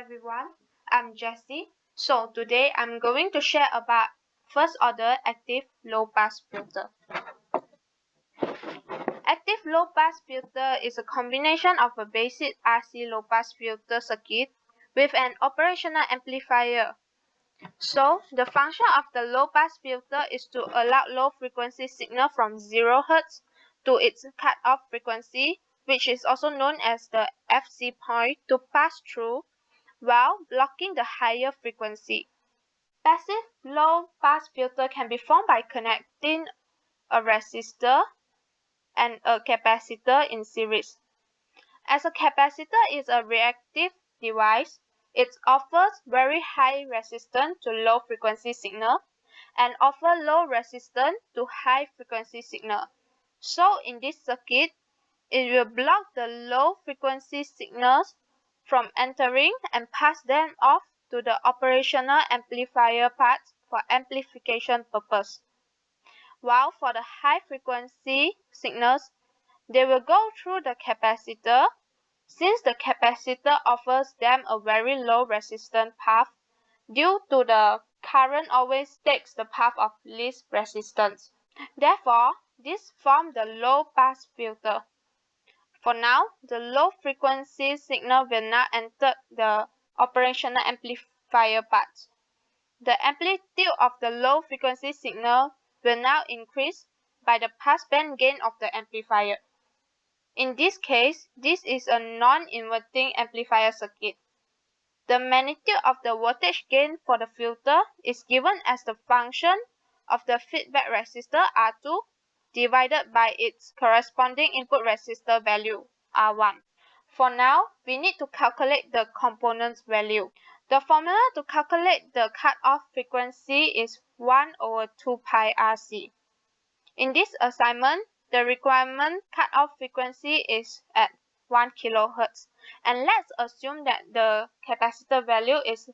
everyone, I'm Jessie. So today I'm going to share about first order active low pass filter. Active low pass filter is a combination of a basic RC low pass filter circuit with an operational amplifier. So the function of the low pass filter is to allow low frequency signal from 0 Hz to its cutoff frequency, which is also known as the FC point, to pass through while blocking the higher frequency. Passive low-pass filter can be formed by connecting a resistor and a capacitor in series. As a capacitor is a reactive device, it offers very high resistance to low frequency signal and offer low resistance to high frequency signal. So in this circuit, it will block the low frequency signals from entering and pass them off to the operational amplifier part for amplification purpose. While for the high frequency signals, they will go through the capacitor. Since the capacitor offers them a very low resistance path, due to the current always takes the path of least resistance. Therefore, this forms the low pass filter. For now, the low frequency signal will now enter the operational amplifier part. The amplitude of the low frequency signal will now increase by the passband gain of the amplifier. In this case, this is a non-inverting amplifier circuit. The magnitude of the voltage gain for the filter is given as the function of the feedback resistor R2 divided by its corresponding input resistor value, R1. For now, we need to calculate the components value. The formula to calculate the cutoff frequency is 1 over 2 pi RC. In this assignment, the requirement cutoff frequency is at 1 kHz. And let's assume that the capacitor value is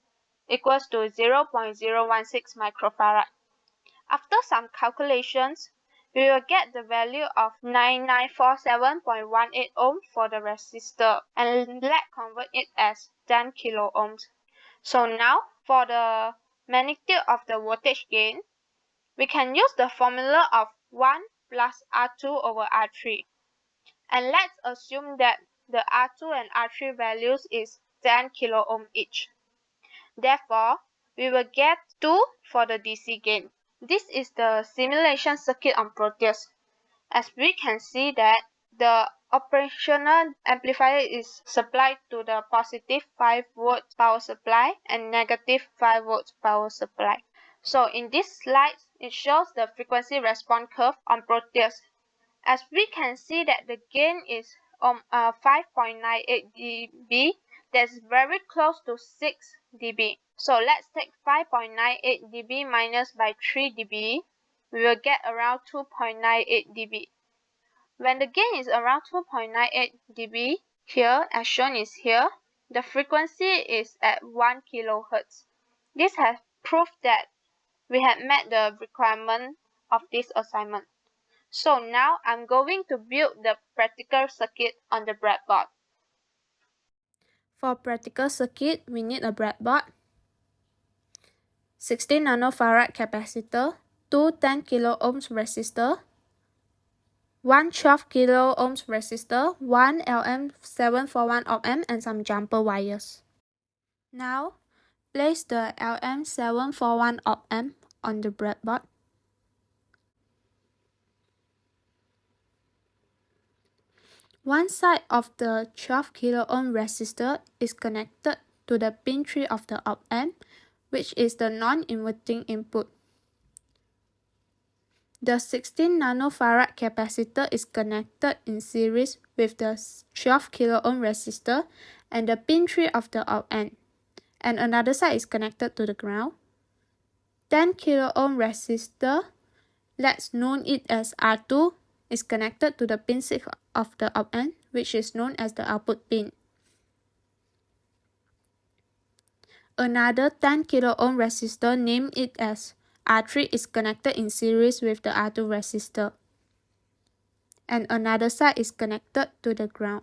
equals to 0.016 microfarad. After some calculations, we will get the value of 9947.18 ohm for the resistor, and let's convert it as 10 kilo ohms. So now, for the magnitude of the voltage gain, we can use the formula of 1 plus R2 over R3. And let's assume that the R2 and R3 values is 10 kilo ohm each. Therefore, we will get 2 for the DC gain. This is the simulation circuit on Proteus. As we can see that the operational amplifier is supplied to the positive 5 volts power supply and negative 5 volts power supply. So in this slide, it shows the frequency response curve on Proteus. As we can see that the gain is 5.98 dB, that's very close to 6 dB. So let's take 5.98 dB minus by 3 dB, we will get around 2.98 dB. When the gain is around 2.98 dB, here as shown is here, the frequency is at 1 kHz. This has proved that we have met the requirement of this assignment. So now I'm going to build the practical circuit on the breadboard. For practical circuit, we need a breadboard, 16 nanofarad capacitor, 2 10 kilo ohms resistor, 1 12 kilo ohms resistor, 1 LM741 op-amp, and some jumper wires. Now, place the LM741 op-amp on the breadboard. One side of the 12 kilo ohm resistor is connected to the pin 3 of the op-amp, which is the non-inverting input. The 16 nanofarad capacitor is connected in series with the 12 kilo ohm resistor and the pin 3 of the op-amp, and another side is connected to the ground. 10 kilo ohm resistor, let's known it as R2, is connected to the pin 6 of the op-amp, which is known as the output pin. Another 10 kilo ohm resistor, named it as R3, is connected in series with the R2 resistor. And another side is connected to the ground.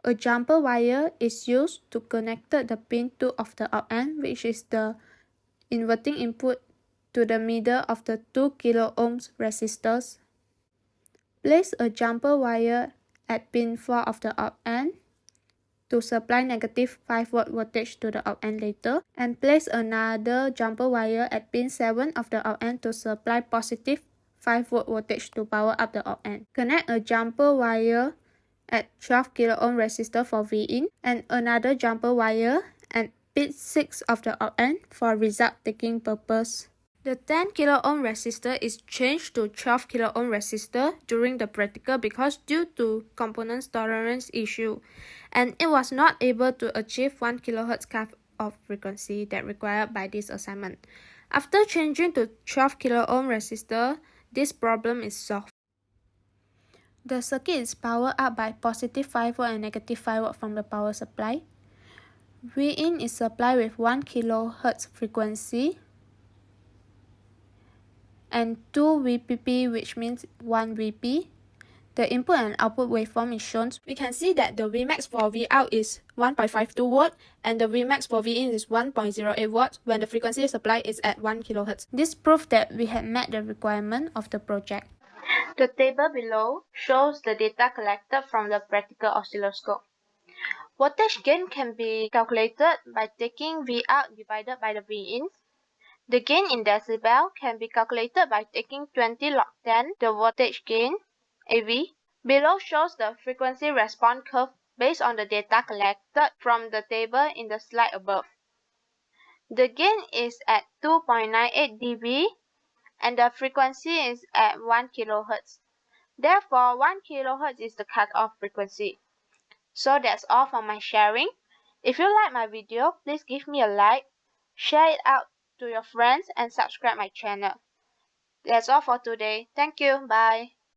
A jumper wire is used to connect the pin 2 of the op-amp, which is the inverting input, to the middle of the 2 kilo ohms resistors. Place a jumper wire at pin 4 of the op-amp to supply negative 5 volt voltage to the op-amp later, and place another jumper wire at pin 7 of the op-amp to supply positive 5 volt voltage to power up the op-amp. Connect a jumper wire at 12 kilo ohm resistor for V-in and another jumper wire at pin 6 of the op-amp for result taking purpose. The 10 kilo ohm resistor is changed to 12 kilo ohm resistor during the practical because due to components tolerance issue, and it was not able to achieve 1 kHz cut-off frequency that required by this assignment. After changing to 12 kilo ohm resistor, this problem is solved. The circuit is powered up by positive 5 volt and negative 5 volt from the power supply. V-in is supplied with 1 kHz frequency and 2 VPP, which means 1 Vp. The input and output waveform is shown. We can see that the Vmax for Vout is 1.52 volt and the Vmax for Vin is 1.08 volt when the frequency supply is at 1 kHz. This proves that we had met the requirement of the project. The table below shows the data collected from the practical oscilloscope. Voltage gain can be calculated by taking Vout divided by the Vin. The gain in decibel can be calculated by taking 20 log 10, the voltage gain, AV. Below shows the frequency response curve based on the data collected from the table in the slide above. The gain is at 2.98 dB and the frequency is at 1 kHz. Therefore, 1 kHz is the cutoff frequency. So that's all for my sharing. If you like my video, please give me a like, share it out to your friends and subscribe my channel. That's all for today. Thank you. Bye.